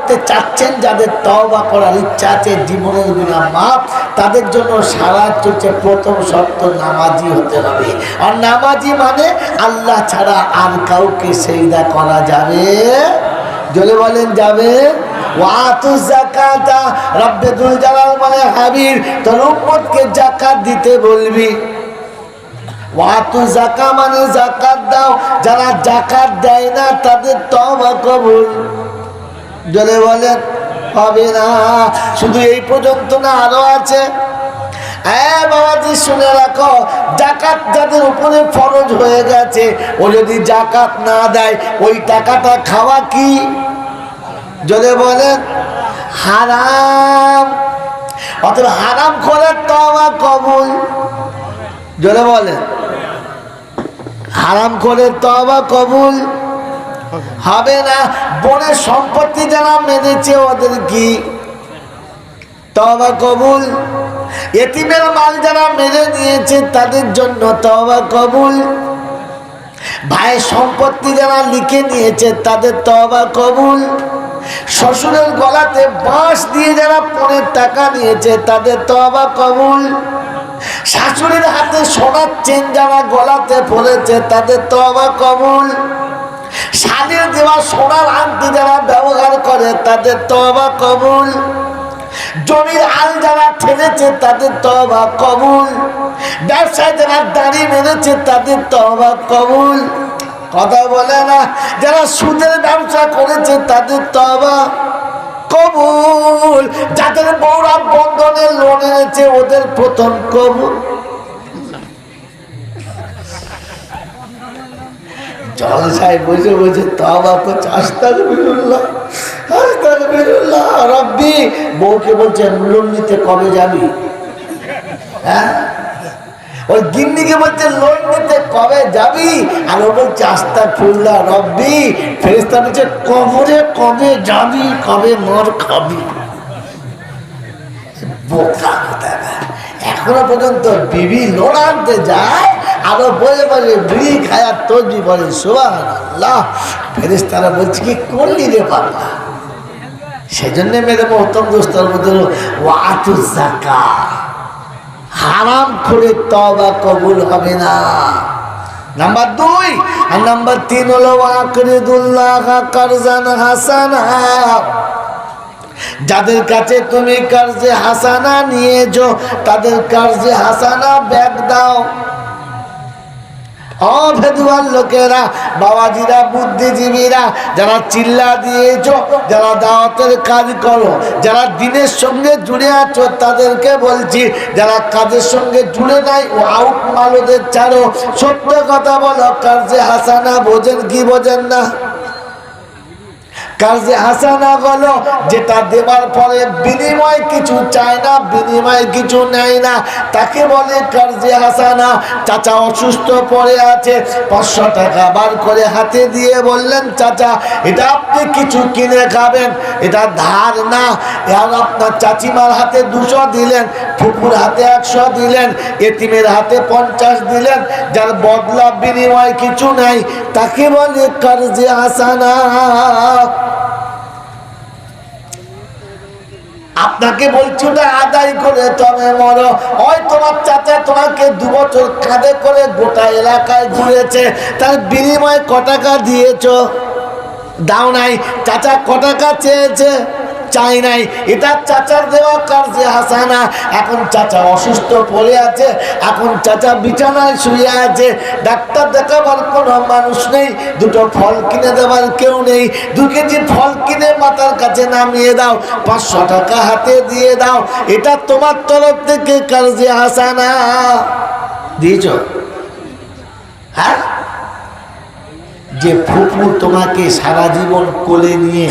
করতে চাচ্ছেন, যাদের তওবা করার ইচ্ছা আছে, জীবনের গুনাহ মাফ, তাদের জন্য সারা চলছে প্রথম শর্ত নামাজি হতে হবে। আর নামাজি মানে আল্লাহ ছাড়া আর কাউকে সিজদা করা যাবে, জোরে বলেন যাবে। ওয়াতু যাকাতা, রব্বুল জালাল মানে হাবিব তোর উম্মতকে যাকাত দিতে বলবি। ওয়াতু যাকা মানে যাকাত দাও, যারা যাকাত দেয় না তাদের তওবা কবুল, জোরে বলেন হবে না। শুধু এই পর্যন্ত না, আরো আছে। বাবাজি শুনে রাখো, যাকাত যাদের উপরে ফরজ হয়ে গেছে, ও যদি যাকাত না দেয় ওই টাকাটা খাওয়া কি, যদি বলেন হারাম। অতএব হারাম করে তওবা কবুল, জোরে বলেন হারাম করে তওবা কবুল হবে না। বোনের সম্পত্তি যারা মেনেছে ওদের কি তওবা কবুল। এতিমের মাল যারা মেনে নিয়েছে তাদের জন্য তওবা কবুল। ভাইয়ের সম্পত্তি যারা লিখে নিয়েছে তাদের তওবা কবুল। শ্বশুরের গলাতে বাঁশ দিয়ে যারা পণের টাকা নিয়েছে তাদের তওবা কবুল। শাশুড়ির হাতে সোনার চেন যারা গলাতে পড়েছে তাদের তওবা কবুল। শালীর দেওয়া সোনার আংটি যারা ব্যবহার করে তাদের তওবা কবুল। জমির আল যারা ঠেলেছে তাদের তওবা কবুল। ব্যবসায় যারা দাড়ি মেরেছে তাদের তওবা কবুল। কথা বলে না, যারা সুদের ব্যবসা করেছে তাদের তওবা কবুল। যাদের বউরা বন্ধনে লোন এনেছে ওদের প্রথম কবুল। জলসায় বসে বসে তওবা করছে, আস্তাগফিরুল্লাহ আস্তাগফিরুল্লাহ। রব্বি বউকে বলছে লোন নিতে কবে যাবি? হ্যাঁ, ওই গিন্নিকে বলছে লোন নিতে কবে যাবি? আর ও বলছে আস্তাগফিরুল্লাহ রব্বি। ফেরেশতা বলছে কবরে কবে যাবি, কবে মর খাবি? বোকা কোথাকার। এখনো পর্যন্ত বিবি লোন আনতে যায়, আরো বলে বলে বিড়ি খায়া তসবিহ বলে সুবহানাল্লাহ। ফেরেশতারা বলছে কি করলি রে বাবা? সেজন্য মেরে মহতম দোস্তর মধ্যে ওয়াতু যাকাত, হারাম করে তওবা কবুল হবে না। নাম্বার 2 আর নাম্বার 3 হলো ওয়াকরিদুল্লাহ কারজান হাসানা। যাদের কাছে তুমি কারজে হাসানা নিয়েছো তাদের কারজে হাসানা ব্যাক দাও। অভেদুয়ার লোকেরা, বাবাজিরা, বুদ্ধিজীবীরা, যারা চিল্লা দিয়েছো, যারা দাওয়াতের কাজ করো, যারা দিনের সঙ্গে জুড়ে আছো তাদেরকে বলছি, যারা কাজের সঙ্গে জুড়ে নাই ও আউট মালদের ছাড়ো। সত্য কথা বলো, কারজে হাসানা বোঝেন কি বোঝেন না? কারজে হাসানা হলো যেটা দেবার পরে বিনিময় কিছু চায় না, বিনিময় কিছু নেয় না, তাকে বলে কারজে হাসানা। চাচা অসুস্থ পড়ে আছে, 500 টাকা বার করে হাতে দিয়ে বললেন চাচা এটা আপনি কিছু কিনে খাবেন, এটা ধার না। আর আপনার চাচিমার হাতে 200 দিলেন, ফুপুর হাতে 100 দিলেন, এতিমের হাতে 50 দিলেন, যার বদলা বিনিময় কিছু নাই, তাকে বলে কারজে হাসানা। আপনাকে বলছি ওটা আদায় করে তবে মরো। ওই তোমার চাচা তোমাকে 2 বছর কাঁধে করে গোটা এলাকায় ঘুরেছে, তার বিনিময়ে ক টাকা দিয়েছো? দাও নাই। চাচা ক টাকা চেয়েছে? চাই নাই। এটা চাচার দেওয়া কারজে হাসানা। এখন চাচা অসুস্থ পড়ে আছে, এখন চাচা বিছানায় শুয়ে আছে, ডাক্তার দেখাবার কোনো মানুষ নেই, 2টো ফল কিনে দেবার কেউ নেই। 2 কেজি ফল কিনে মাতার কাছে নামিয়ে দাও, 500 টাকা হাতে দিয়ে দাও। এটা তোমার তরফ থেকে কারজে হাসানা দিয়েছ। হ্যাঁ, যে ফুপু তোমাকে সারা জীবন কোলে নিয়ে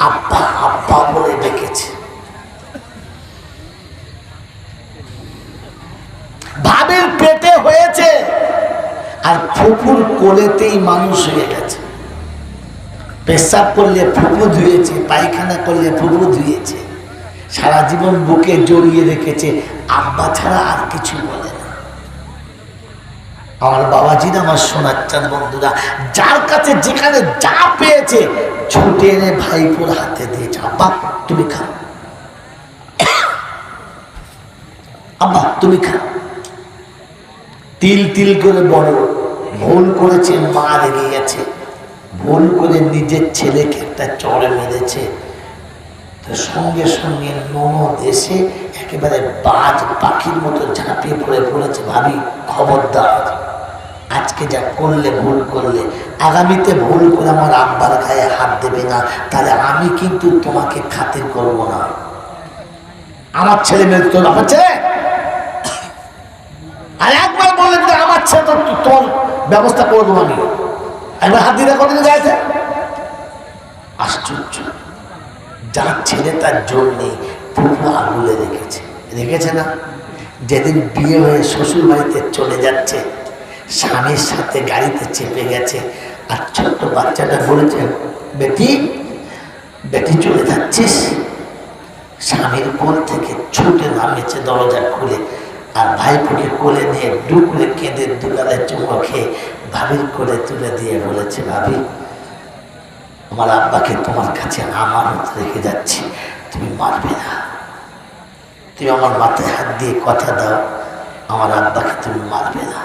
আব্বা আব্বা বলে ডেকেছে, ভাবের পেটে হয়েছে আর ফুপুর কোলেতেই মানুষ হয়ে গেছে। পেশাব করলে ফুপু ধুয়েছে, পায়খানা করলে ফুপু ধুয়েছে, সারা জীবন বুকে জড়িয়ে রেখেছে, আব্বা ছাড়া আর কিছু বলে না। আমার বাবাজিরা, আমার সোনার চাঁদ বন্ধুরা, যার কাছে যেখানে যা পেয়েছে ছুটে এনে ভাইপোর হাতে দিয়েছে, আব্বা তুমি খাও, আব্বা তুমি খাও। তিল তিল করে বড় ভুল করেছে, মা রেগে গেছে, ভুল করে নিজের ছেলেকে একটা চড় মেরেছে। তো সঙ্গে সঙ্গে ননদ এসে একেবারে বাজ পাখির মতো ঝাঁপিয়ে পড়ে পড়েছে, ভাবি খবরদার, আজকে যা করলে ভুল করলে, আগামীতে ভুল করে আমার আব্বার গায়ে হাত দেবে না, তাহলে আমি কিন্তু তোমাকে খাতির করব না। আমার ছেলে মেয়ে তোর আমার ছেলে, আর একবার বললে আমার ছেলে তো তোর ব্যবস্থা করে দেবো আমি, একবার হাত দিতে কতদিন গাইছে। আশ্চর্য, যার ছেলে তার জোর নেই, পুরো আঙুলে রেখেছে না। যেদিন বিয়ে হয়ে শ্বশুর বাড়িতে চলে যাচ্ছে, স্বামীর সাথে গাড়িতে চেপে গেছে, আর ছোট্ট বাচ্চাটা বলেছে, বেটি বেটি চলে যাচ্ছিস। স্বামীর কোল থেকে ছুটে নামেছে দরজা খুলে, আর ভাইপোকে কোলে নিয়ে ডুকরে কেঁদে দুগালে চুমো খেয়ে ভাবির কোলে তুলে দিয়ে বলেছে, ভাবি আমার আব্বাকে তোমার কাছে আমানত রেখে যাচ্ছি, তুমি মারবে না, তুমি আমার মাথায় হাত দিয়ে কথা দাও, আমার আব্বাকে তুমি মারবে না।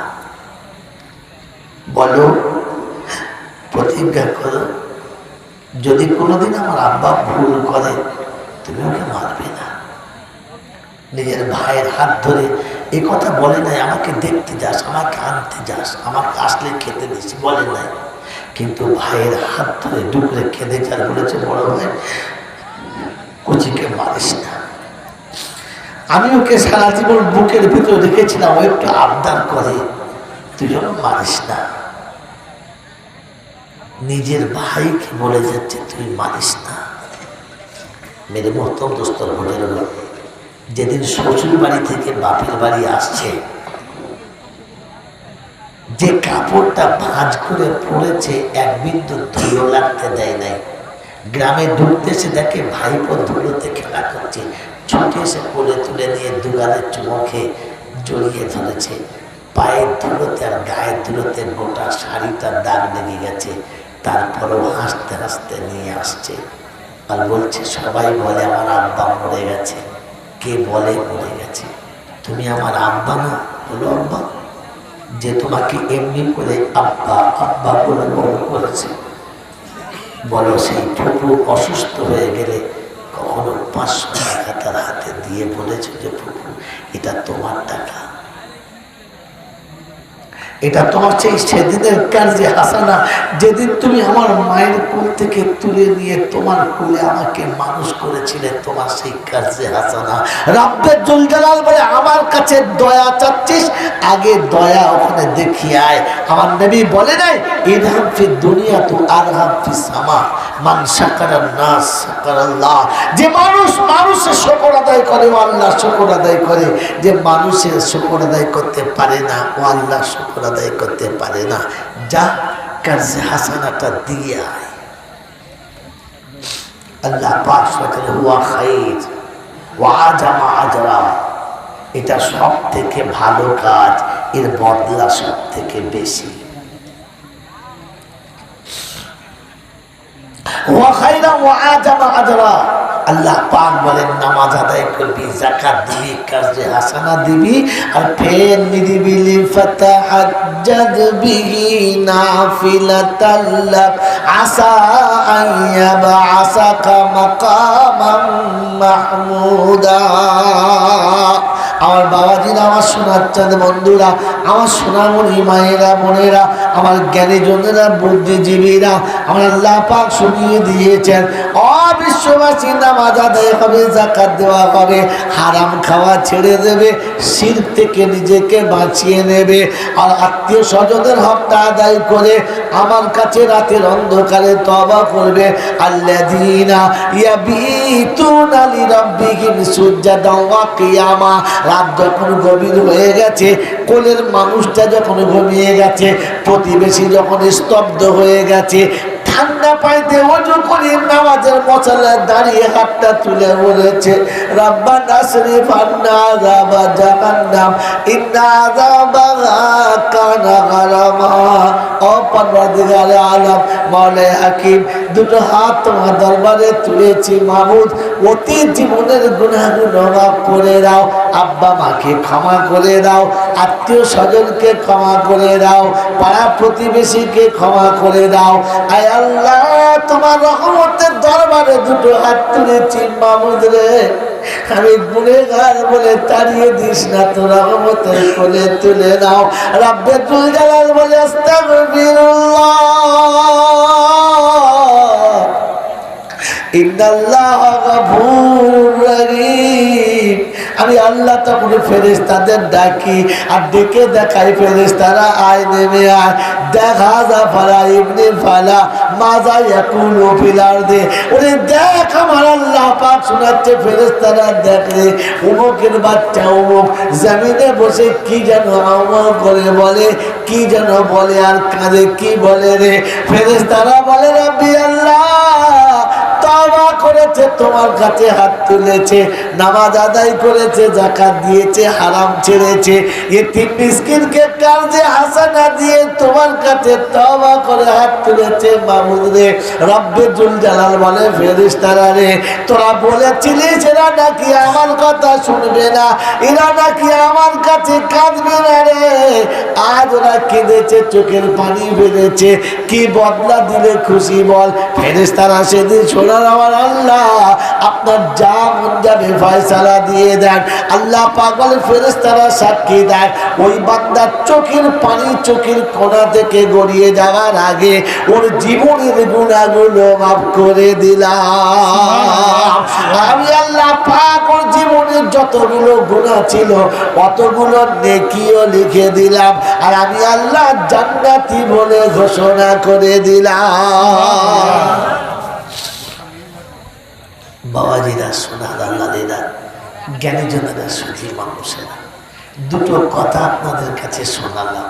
বলো, প্রতিজ্ঞা করো, যদি কোনোদিন আমার আব্বা ভুল করে তুমি ওকে মারবে না। নিজের ভাইয়ের হাত ধরে এই কথা বলে নাই, আমাকে দেখতে যাস, আমাকে আনতে যাস, আমাকে আসলে খেতে দিস, বলে নাই, কিন্তু ভাইয়ের হাত ধরে ডুকরে কেঁদে যার বলেছে, বড় ভাই কচিকে মারিস না। আমি ওকে সারা জীবন বুকের ভিতরে রেখেছিলাম, ও একটু আবদার করে, তুই যেন মারিস না। নিজের ভাইকে বলে যাচ্ছে তুই মারিস না। মেরে মহতম দোস্তর ভোটের হলো, যেদিন শ্বশুর বাড়ি থেকে বাপের বাড়ি আসছে, যে কাপড়টা ভাঁজ করে পড়েছে এক বিন্দু ধুলো লাগতে দেয় নাই। গ্রামে ঢুকতে এসে দেখে ভাইপো ধুলোতে খেলা করছে, ছুটে এসে কোলে তুলে নিয়ে দুগালে চুমো খেয়ে জড়িয়ে ধরেছে। পায়ের ধুলোতে আর গায়ের ধুলোতে গোটা শাড়িটার দাগ লেগে গেছে, তারপরেও হাসতে হাসতে নিয়ে আসছে আর বলছে, সবাই বলে আমার আব্বা মরে গেছে, কে বলে মরে গেছে, তুমি আমার আব্বা না? বলো আব্বা, যে তোমাকে এমনি করে আব্বা আব্বা বলে বড় করেছে। বলো, সেই ফুপু অসুস্থ হয়ে গেলে কখনো 500 টাকা তার হাতে দিয়ে বলেছে যে ফুপু এটা তোমার টাকা, এটা তোমার সেই সেদিনের কার্যে হাসানা, যেদিন তুমি আমার মায়ের কোল থেকে তুলে নিয়ে তোমার কোলে আমাকে মানুষ করেছিলে, তোমার সেই কার্যে হাসানা। রাব্বের জুল জালাল বলে, আমার কাছে দয়া চাচ্ছিস, আগে দয়া ওখানে দেখিয়ে আয়। আমার নবী বলে নাই, ইরহাম ফি দুনিয়া তু আরহাম ফি সামা, মান শাকারান নাস শাকারাল্লাহ। যে মানুষ মানুষের শুকর আদায় করে, ও আল্লাহ শুকর আদায় করে। যে মানুষের শুকর আদায় করতে পারে না, ও আল্লাহ শুকর আদায় করতে পারে না। যা কার্যে হাসানাটা দিয়ে আয়। আল্লাহ পাক বলেন, হুয়া খাইর ওয়া আজামা আজরা, এটা সব থেকে ভালো কাজ, এর বদলা সব থেকে বেশি। হুয়া খাইরা ওয়া আজামা আজরা, আল্লাহ পাক বলেন, নামাজ আদায় করবি, যাকাত দিবি, কাজে হাসানা দিবি, আর ফের নিদিবি, লিফাতাহাজ্জাদ বিহি নাফিলাতাল লাক আসা আইয়াবআসাকা মাকামাম মাহমুদা। আমার বাবাজিরা, আমার সোনার চাঁদ বন্ধুরা, আমার সোনামণি মায়েরা বোনেরা, আমার জ্ঞানীজনেরা, বুদ্ধিজীবীরা, আমার আল্লাহ পাক শুনিয়ে দিয়েছেন, অবিশ্ববাসী নামাজ আদায় হবে, যাকাত দেওয়া হবে, হারাম খাওয়া ছেড়ে দেবে, শিরক থেকে নিজেকে বাঁচিয়ে নেবে, আর আত্মীয় স্বজনের হকটা আদায় করে আমার কাছে রাতের অন্ধকারে তওবা করবে। আল্লাযীনা ইয়াবিতুনা লিরাব্বিহিম সুজদান ওয়া কিয়ামা, রাত যখন গভীর হয়ে গেছে, কোলের মানুষটা যখন ঘুমিয়ে গেছে, প্রতিবেশী যখন স্তব্ধ হয়ে গেছে, ঠান্ডা পাইতে ওযু করে নামাজের মুসল্লায় দাঁড়িয়ে হাতটা তুলে বলেছে রব্বানা শরীফ আন্না আযাবা জাহান্নাম ইন্না আযাবাহা কানা গারামা। ও পরওয়ারদিগারে আলম মাওলাই হাকিম, দুটো হাত তোমার দরবারে তুলেছি মাবুদ, অতি জীবনের গুনাহগুলো মাফ করে দাও, আব্বা মাকে ক্ষমা করে দাও, আত্মীয় স্বজনকে ক্ষমা করে দাও, পাড়া প্রতিবেশীকে ক্ষমা করে দাও। আয় আল্লাহ, তোমার রহমতের দরবারে দুটো হাত তুলেছি মাবুদ রে, আমি গুনেহগার বলে তাড়িয়ে দিস না, তো রহমতের কোলে তুলে নাও। রব্বে তুল জালাল বলে আস্তাগফিরুল্লাহ ইন্নাল্লাহ গফুরুর রহিম। আমি আল্লাহ তখন ফেরেশতাদের ডাকি আর ডেকে দেখাই ফেরেশতারা আয় নেমে আয়, দেখা যা ফালা ইবনে ফালা মাজা ইয়াকুলু ফিল আরদি। ওরে দেখ আমার আল্লাহ পাক শোনাচ্ছে ফেরেশতারা, দেখ রে অমুকের বাচ্চা অমুক জমিনে বসে কি যেন আমল করে বলে, কি যেন বলে আর কাঁদে, কি বলে রে। ফেরেশতারা বলে রব্বি আল্লাহ তওবা করেছে, তোমার কাছে হাত তুলেছে, নামাজ আদায় করেছে, যাকাত দিয়েছে, হারাম ছেড়েছে, এতিম মিসকিনকে কার্জে হাসানা দিয়ে তোমার কাছে তওবা করে হাত তুলেছে মাবুদ রে। রব্বে জুল জালাল বলে ফেরেশতারা রে, তোরা বলেছিলিস এরা নাকি আমার কথা শুনবে না, এরা নাকি আমার কাছে কাঁদবে না রে। আজ ওরা কেঁদেছে, চোখের পানি ফেলেছে, কি বদলা দিলে খুশি বল। ফেরেশতারা সেদিন শোনার আমার আল্লাহ আপনার যা মন যাবে ফয়সালা দিয়ে দেন। আল্লাহ পাক বলে ফেরেশতারা সাক্ষী দেন, ওই বান্দার চোখের পানি চোখের কোণা থেকে গড়িয়ে যাওয়ার আগে ওর জীবনের গুনাহগুলো মাফ করে দিলাম। আমি আল্লাহ পাক ওর জীবনের যতগুলো গুনাহ ছিল অতগুলো নেকিও লিখে দিলাম, আর আমি আল্লাহ জান্নাতি বলে ঘোষণা করে দিলাম। বাবাজিরা, সোনার আল্লাহরা, জ্ঞানীজনেরা, সুধী মানুষেরা, দুটো কথা আপনাদের কাছে শোনালাম।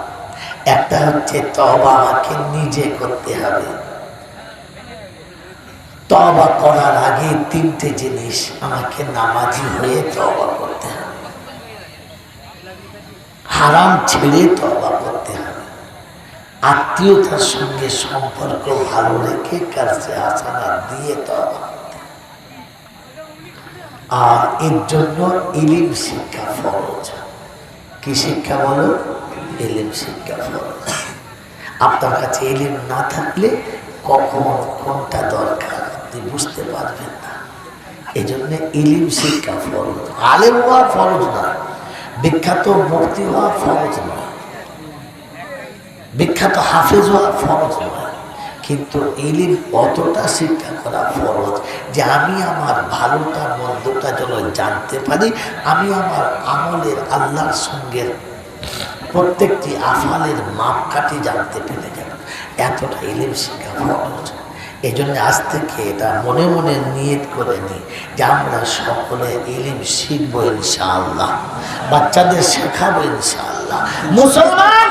একটা হচ্ছে তওবা আমাকে নিজে করতে হবে। তওবা করার আগে তিনটে জিনিস আমাকে নামাজি হয়ে তওবা করতে হবে, হারাম ছেড়ে তওবা করতে হবে, আত্মীয়তার সঙ্গে সম্পর্ক ভালো রেখে কাজে হাসানা দিয়ে তওবা। আর এর জন্য ইলম শিক্ষা ফরজ। কি শিক্ষা বলো? ইলম শিক্ষা ফরজ। আপনার কাছে ইলম না থাকলে কখন কোনটা দরকার আপনি বুঝতে পারবেন না। এই জন্য ইলম শিক্ষা ফরজ। আলেম হওয়া ফরজ নয়, বিখ্যাত মুফতি হওয়া ফরজ নয়, বিখ্যাত হাফেজ হওয়া ফরজ নয়, কিন্তু ইলম অতটা শিক্ষা করা ফরজ যে আমি আমার ভালোটা মন্দটা যেন জানতে পারি, আমি আমার আমলের আল্লাহর সঙ্গে প্রত্যেকটি আফালের মাপকাঠি জানতে পেরে যাব, এতটা ইলম শিক্ষা ফরজ। এই জন্য আজ থেকে এটা মনে মনে নিয়ত করে নিই যে আমরা সকলে ইলম শিখবো ইনশাআল্লাহ, বাচ্চাদের শেখাবো ইনশাআল্লাহ। মুসলমান,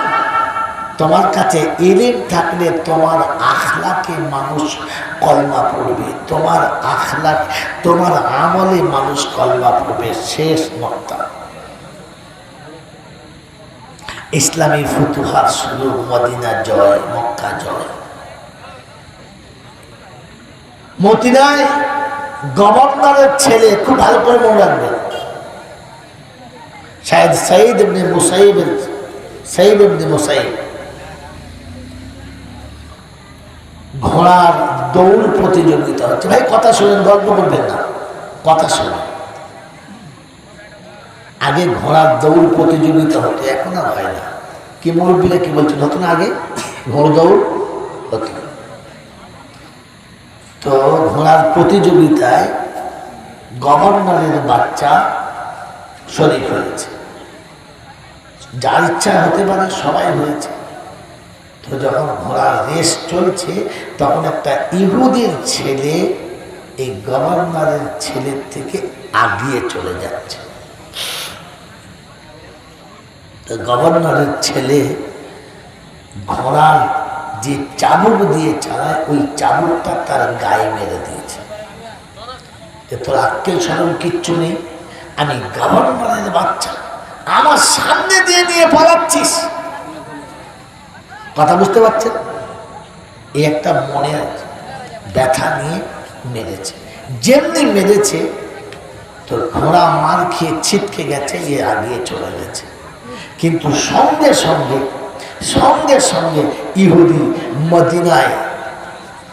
তোমার কাছে ইলম থাকলে তোমার আখলাকে মানুষ কলমা পড়বে, তোমার আখলাক, তোমার আমলে মানুষ কলমা পড়বে। শেষ নক্তা। ইসলামী ফুতুহাত শুরু, মদিনা জয়, মক্কা জয়। মদিনায় গভর্নরের ছেলে, খুব ভালো করে মনে রাখবেন, সাইদ ইবনে মুসাইব, ঘোড়ার দৌড় প্রতিযোগিতা হচ্ছে। ভাই কথা শুনেন, গল্প করবেন না, কথা শুনেন। আগে ঘোড়ার দৌড় প্রতিযোগিতা হতো, এখন আর হয় না। কি মুরব্বীরা কি বলছেন, হতো না আগে ঘোড় দৌড় হতো। তো ঘোড়ার প্রতিযোগিতায় গভর্নরের বাচ্চা শরীক হয়েছে, যার ইচ্ছা হতে পারে, সবাই হয়েছে। তো যখন ঘোড়ার রেস চলছে তখন একটা ইহুদির ছেলে এই গভর্নরের ছেলের থেকে আগিয়ে চলে যাচ্ছে। তো গভর্নরের ছেলে ঘোড়ার যে চাবুক দিয়ে চালায় ওই চাবুকটা তার গায়ে মেরে দিয়েছে। তোর আক্কেল শরম কিচ্ছু নেই, আমি গভর্নরের বাচ্চা, আমার সামনে দিয়ে নিয়ে পালাচ্ছিস। কথা বুঝতে পারছেন? এই একটা মনে ব্যথা নিয়ে মেরেছে। যেমনি মেরেছে তোর ঘোড়া মার খেয়ে ছিটকে গেছে, এ আগিয়ে চলে গেছে। কিন্তু সঙ্গে সঙ্গে সঙ্গে সঙ্গে ইহুদি মদিনায়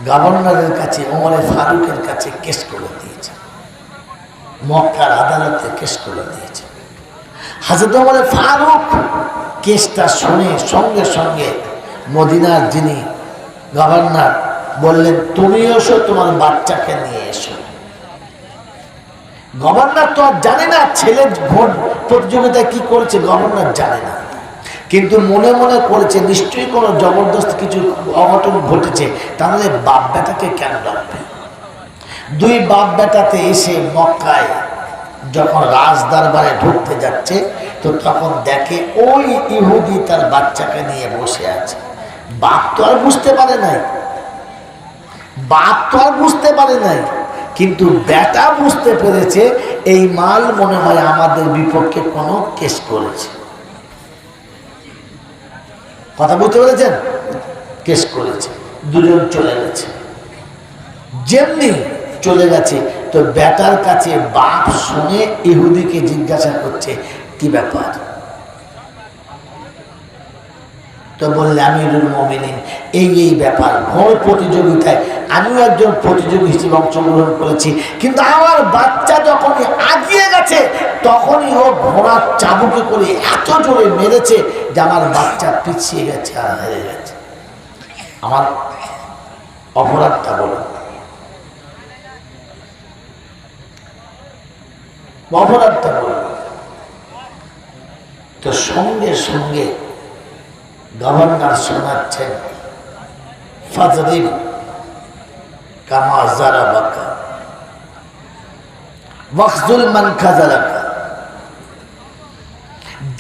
গভর্নরের কাছে, ওমরে ফারুকের কাছে কেস করে দিয়েছে, মক্কার আদালতে কেস করে দিয়েছে। হযরত ওমরে ফারুক কেসটা শুনে সঙ্গে সঙ্গে মদিনার যিনি গভর্নর বললেন, তুমি এসো, তোমার বাচ্চাকে নিয়ে এসো। গভর্নর তো আর জানে না ছেলে ভোট প্রতিযোগিতায় কি করেছে, গভর্নর জানে না, কিন্তু মনে মনে করেছে নিশ্চয়ই কোনো জবরদস্ত কিছু অঘটন ঘটেছে, তাহলে বাপ বেটাকে কেন ডাকবে। দুই বাপ বেটাতে এসে মক্কায় যখন রাজ দরবারে ঢুকতে যাচ্ছে, তো তখন দেখে ওই ইহুদি তার বাচ্চাকে নিয়ে বসে আছে। বাপ তো আর বুঝতে পারে নাই, বাপ তো আর বুঝতে পারে নাই, কিন্তু বেটা বুঝতে পেরেছে এই মাল মনে হয় আমাদের বিপক্ষে কোনো কেস করেছে। কথা বুঝতে পেরেছেন? কেস করেছে। দুজন চলে গেছে। যেমনি চলে গেছে তো বেটার কাছে বাপ শুনে ইহুদিকে জিজ্ঞাসা করছে, কি ব্যাপার? তো বললে, আমিরুল মুমিনিন, এই ব্যাপার, ঘোড় প্রতিযোগিতায় আমিও একজন প্রতিযোগী হিসেবে অংশগ্রহণ করেছি, কিন্তু আমার বাচ্চা যখনই আগিয়ে গেছে তখনই ও ঘোড়ার চাবুকে করে এত জোরে মেরেছে যে আমার বাচ্চা পিছিয়ে গেছে আর হেরে গেছে। আমার অপরাধটা বলো, অপরাধটা বলো। তো সঙ্গে সঙ্গে গভর্নর শোনাচ্ছেন, ফাজরিব কামা যারাবাকা ওয়াখযুল মান খাযালাকা,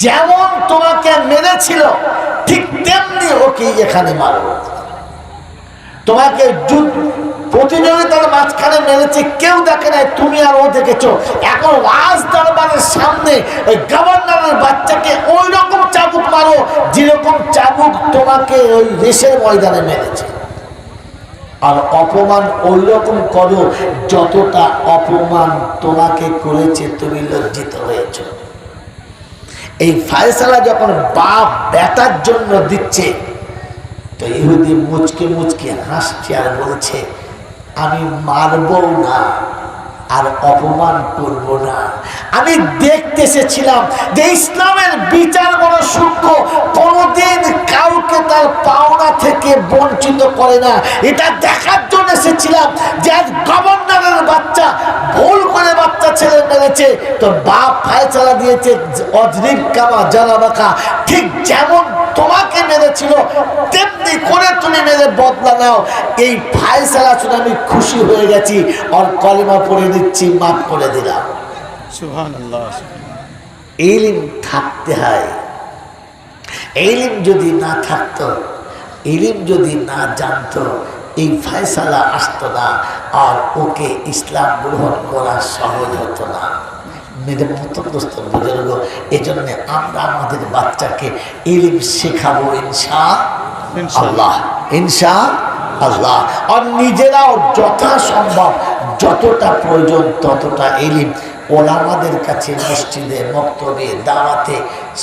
যেমন তোমাকে মেরেছিল ঠিক তেমনি ওকে এখানে মারো। তোমাকে প্রতিযোগিতার মাঝখানে মেরেছে, কেউ দেখে নাই, তুমি আর ও দেখেছো। এখন রাজ দরবারের সামনে ওই গভর্নরের বাচ্চাকে ওই রকম চাবুক মারো যেরকম চাবুক তোমাকে ওই রেসের ময়দানে মেরেছে। আর অপমান ওই রকম করো যতটা অপমান তোমাকে করেছে, তুমি লজ্জিত হয়েছ। এই ফয়সালা যখন বাপ বেটার জন্য দিচ্ছে, তো ইহুদি মুচকে মুচকে হাসছে আর বলছে, আমি মারবো না আর অপমান করব না। আমি দেখতে এসেছিলাম যে ইসলামের বিচার বড় সূক্ষ্ম, কোনদিন কাউকে তার পাওনা থেকে বঞ্চিত করে না। এটা দেখার জন্য এসেছিলাম যে আজ গভর্নরের বাচ্চা ভুল করে বাচ্চা ছেলে মেরেছে, তো বাপ ফায়সালা দিয়েছে অজরিব কামা যারাবাকা, ঠিক যেমন তোমাকে মেরেছিল তেমনি করে তুমি মেরে বদলা নাও। এই ফায়সালা শুনে আমি খুশি হয়ে গেছি, আর কলেমা পড়ে দিচ্ছি, মাফ করে দিলাম। সুবহানাল্লাহ। ইলম থাকতে হয়। ইলম যদি না থাকতো, ইলম যদি না জানতো, এই ফায়সালা আসতো না, আর ওকে ইসলাম গ্রহণ করা সহজ হতো না। মেরে মতো দোস্ত বুজুর্গ, এই জন্য আমরা আমাদের বাচ্চাকে ইলম শেখাবো ইনশাআল্লাহ, ইনশাআল্লাহ। আর নিজেরাও যথাসম্ভব যতটা প্রয়োজন ততটা ইলম ওলামাদের কাছে মসজিদে, মক্তবে, দাওয়াতে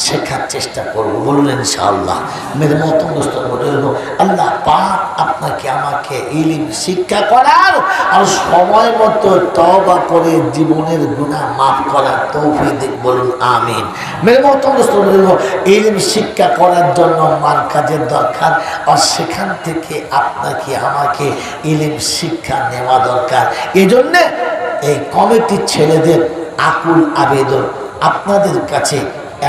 শেখার চেষ্টা করব, বলুন ইনশাআল্লাহ। মেরে মতো দোস্ত বুজুর্গ, আল্লাহ পাক আপনাকে আমাকে ইলম শিক্ষা করার আর সময় মতো তওবা করে জীবনের গুনাহ মাফ করার তৌফিক দিন, বলুন আমিন। মেরে মতো দোস্ত বুজুর্গ, ইলম শিক্ষা করার জন্য মারকাজের দরকার, আর সেখান থেকে আপনাকে আমাকে ইলম শিক্ষা নেওয়া দরকার। এজন্যে এই কমিটির ছেলেদের আকুল আবেদন আপনাদের কাছে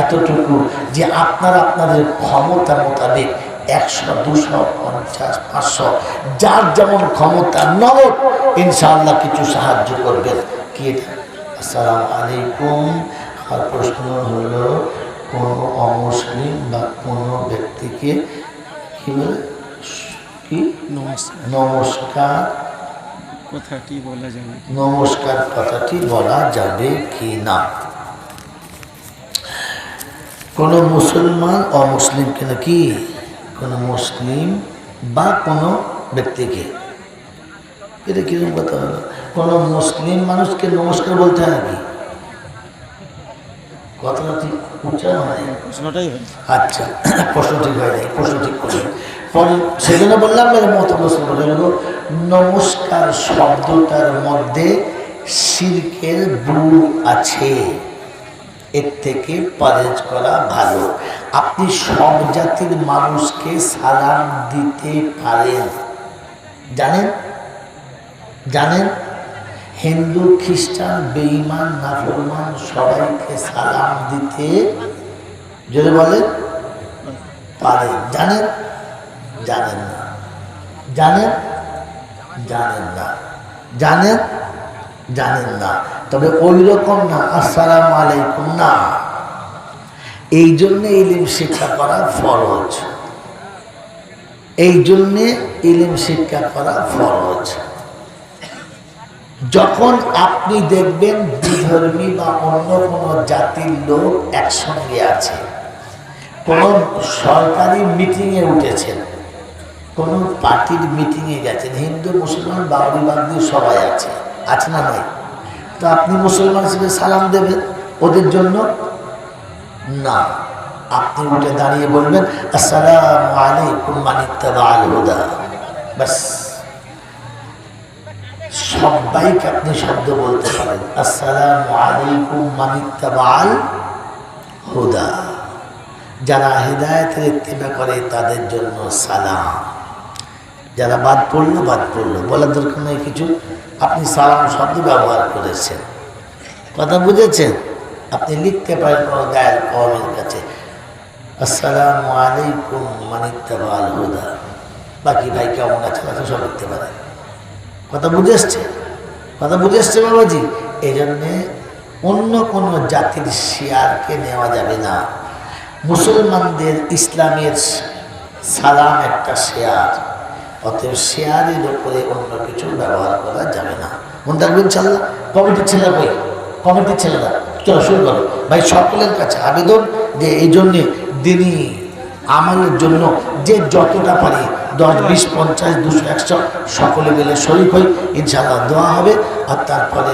এতটুকু যে আপনারা আপনাদের ক্ষমতা মোতাবেক 100, 200, 50, 500 যার যেমন ক্ষমতা নগদ ইনশাআল্লাহ কিছু সাহায্য করবেন। কি এটা? আসসালামু আলাইকুম। আর প্রশ্ন হলো, কোনো অমুসলিম বা কোনো ব্যক্তিকে কি বলে কি নমস্কার কথাটি বলা যাবে, নমস্কার কথাটি বলা যাবে কি না? কোন মুসলমান অমুসলিমকে নাকি, কোন মুসলিম বা কোন ব্যক্তিকে, এটা কিরকম কথা হলো? কোন মুসলিম মানুষকে নমস্কার বলতে হয় নাকি? কথাটা ঠিক উচ্চারণ হয়। প্রশ্নটাই হয়। আচ্ছা, প্রশ্ন ঠিক হয় নাই, প্রশ্ন ঠিক করে পরে সেজন্য বললাম মত প্রশ্ন করে নমস্কার শব্দটার মধ্যে শিরকের গুণ আছে, এর থেকে পরেজ করা ভালো। আপনি সব জাতির মানুষকে সালাম দিতে পারেন, জানেন? জানেন? হিন্দু, খ্রিস্টান, বেঈমান, নাফরমান সবাইকে সালাম দিতে যদি বলেন পারেন। জানেন? জানেন না। জানেন? জানেন না। জানেন? জানেন না। তবে ওই রকম না, আসসালামু আলাইকুম না। এই জন্যে ইলম শিক্ষা করা ফরজ, এই জন্যে ইলম শিক্ষা করা ফরজ। যখন আপনি দেখবেন বিধর্মী বা অন্য কোনো জাতির লোক একসঙ্গে আছে, কোন সরকারি মিটিংয়ে উঠেছেন, কোন পার্টির মিটিংয়ে গেছেন, হিন্দু মুসলমান বাউরি বাগদি সবাই আছে, আছে না নাই? তো আপনি মুসলমান হিসেবে সালাম দেবেন ওদের জন্য না, আপনি উঠে দাঁড়িয়ে বলবেন আসসালামু আলাইকুম মান ইত্তাবাআল হুদা। বাস, সবাইকে আপনি শব্দ বলতে পারেন আসসালামু আলাইকুম মান ইত্তাবাআল হুদা। যারা হিদায়াতের ইত্তিবা করে তাদের জন্য সালাম, যারা বাদ পড়লো বাদ পড়লো, বলার দরকার নেই কিছু। আপনি সালাম শব্দ ব্যবহার করেছেন, কথা বুঝেছেন? আপনি লিখতে পারেন কোনো গায়ের কওমের কাছে আসসালামু আলাইকুম মান ইত্তাবাআল হুদা, বাকি ভাই কেমন আছে না সব লিখতে পারেন। কথা বুঝে এসছে? কথা বুঝে এসছে বাবাজি? এই জন্যে অন্য কোনো জাতির শিয়ারকে নেওয়া যাবে না। মুসলমানদের ইসলামের সালাম একটা শেয়ার, অতএব শেয়ারের উপরে অন্য কিছু ব্যবহার করা যাবে না। মনে রাখবেন ইনশাআল্লাহ। কমিটির ছেলেরা কই? কমিটির ছেলেরা চলো শুরু করো ভাই। সকলের কাছে আবেদন যে এই জন্যে দিনই আমলের জন্য যে যতটা পারি 10, 20, 50, 200, 100 সকলে মিলে শরীক হই, ইনশাআল্লাহ দোয়া হবে। আর তারপরে